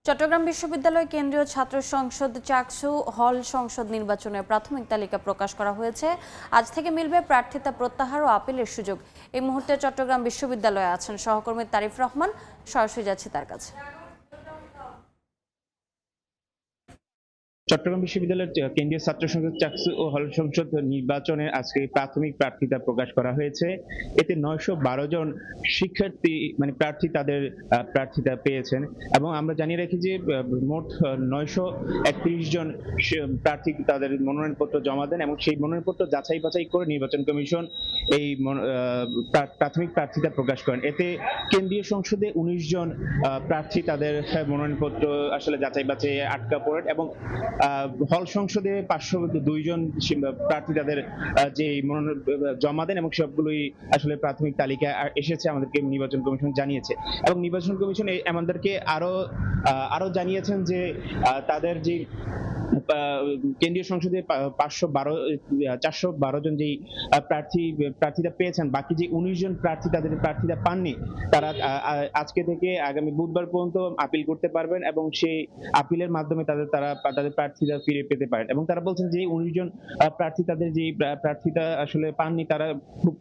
চট্টগ্রাম বিশ্ববিদ্যালয় কেন্দ্রীয় ছাত্র সংসদ চাকসু হল সংসদ নির্বাচনের প্রাথমিক তালিকা প্রকাশ করা হয়েছে। আজ থেকে মিলবে প্রার্থিতা প্রত্যাহার ও আপিলের সুযোগ। এই মুহূর্তে চট্টগ্রাম বিশ্ববিদ্যালয়ে আছেন সহকর্মী তারিফ রহমান, সরাসরি যাচ্ছি তার কাছে। চট্টগ্রাম বিশ্ববিদ্যালয়ের কেন্দ্রীয় ছাত্র সংসদ চাকসু ও হল সংসদ নির্বাচনের আজকে প্রাথমিক প্রার্থিতা প্রকাশ করা হয়েছে। এতে 912 জন শিক্ষার্থী প্রার্থী তাদের প্রার্থিতা পেয়েছেন এবং আমরা জানিয়ে রাখি যে মোট 931 জন প্রার্থী তাদের মনোনয়নপত্র জমা দেন এবং সেই মনোনয়নপত্র যাচাই বাছাই করে নির্বাচন কমিশন এই প্রাথমিক প্রার্থিতা প্রকাশ করেন। এতে কেন্দ্রীয় সংসদে 19 জন প্রার্থী তাদের মনোনয়নপত্র আসলে যাচাই বাছাই আটকা পড়েন এবং হল সংসদে 502 জন প্রার্থী তাদের যে মনোনয়ন জমা দেন এবং সবগুলোই আসলে প্রাথমিক তালিকা এসেছে আমাদেরকে নির্বাচন কমিশন জানিয়েছে। এবং নির্বাচন কমিশন আমাদেরকে আরো জানিয়েছেন যে তাদের যে কেন্দ্রীয় সংসদে 412 জন যেই প্রার্থীতা পেয়েছেন, বাকি যে 19 জন প্রার্থী তাদের প্রার্থীতা পাননি, তারা আজকে থেকে আগামী বুধবার পর্যন্ত আপিল করতে পারবেন এবং সেই আপিলের মাধ্যমে তাদের প্রার্থীতা ফিরে পেতে পারেন। এবং তারা বলছেন যে 19 জন প্রার্থী তাদের যে প্রার্থীতা আসলে পাননি, তারা খুব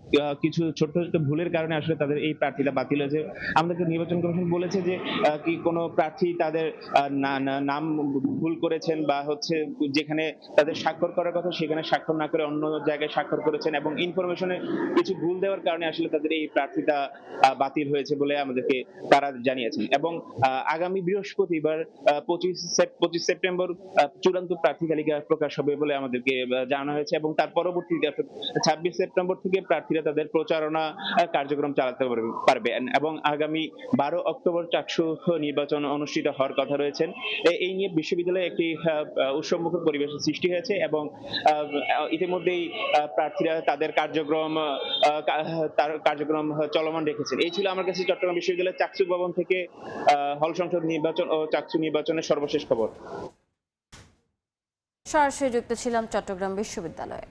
কিছু ছোট ছোট ভুলের কারণে আসলে তাদের এই প্রার্থীতা বাতিল হয়েছে। আমাদেরকে নির্বাচন কমিশন বলেছে যে কি কোনো প্রার্থী তাদের নাম ভুল করেছেন বা যেখানে তাদের স্বাক্ষর করার কথা সেখানে স্বাক্ষর না করে অন্য জায়গায় স্বাক্ষর করেছেন এবং ইনফরমেশনে কিছু ভুল দেওয়ার কারণে আসলে তাদের এই প্রার্থীতা বাতিল হয়েছে বলে আমাদেরকে তারা জানিয়েছেন। এবং আগামী বৃহস্পতিবার 25 সেপ্টেম্বর চূড়ান্ত প্রার্থী তালিকা প্রকাশ হবে বলে আমাদেরকে জানানো হয়েছে এবং তার পরবর্তীতে 26 সেপ্টেম্বর থেকে প্রার্থীরা তাদের প্রচারণা কার্যক্রম চালাতে পারবেন এবং আগামী 12 অক্টোবর চাকসু নির্বাচন অনুষ্ঠিত হওয়ার কথা রয়েছেন। এই নিয়ে বিশ্ববিদ্যালয়ে একটি উৎসবমুখর পরিবেশের সৃষ্টি হয়েছে এবং ইতিমধ্যেই প্রার্থীরা তাদের কার্যক্রম চলমান রেখেছেন। এই ছিল আমার কাছে চট্টগ্রাম বিশ্ববিদ্যালয়ের চাকসু ভবন থেকে হল সংসদ নির্বাচন ও চাকসু নির্বাচনের সর্বশেষ খবর। সরাসরি যুক্ত ছিলাম চট্টগ্রাম বিশ্ববিদ্যালয়ে।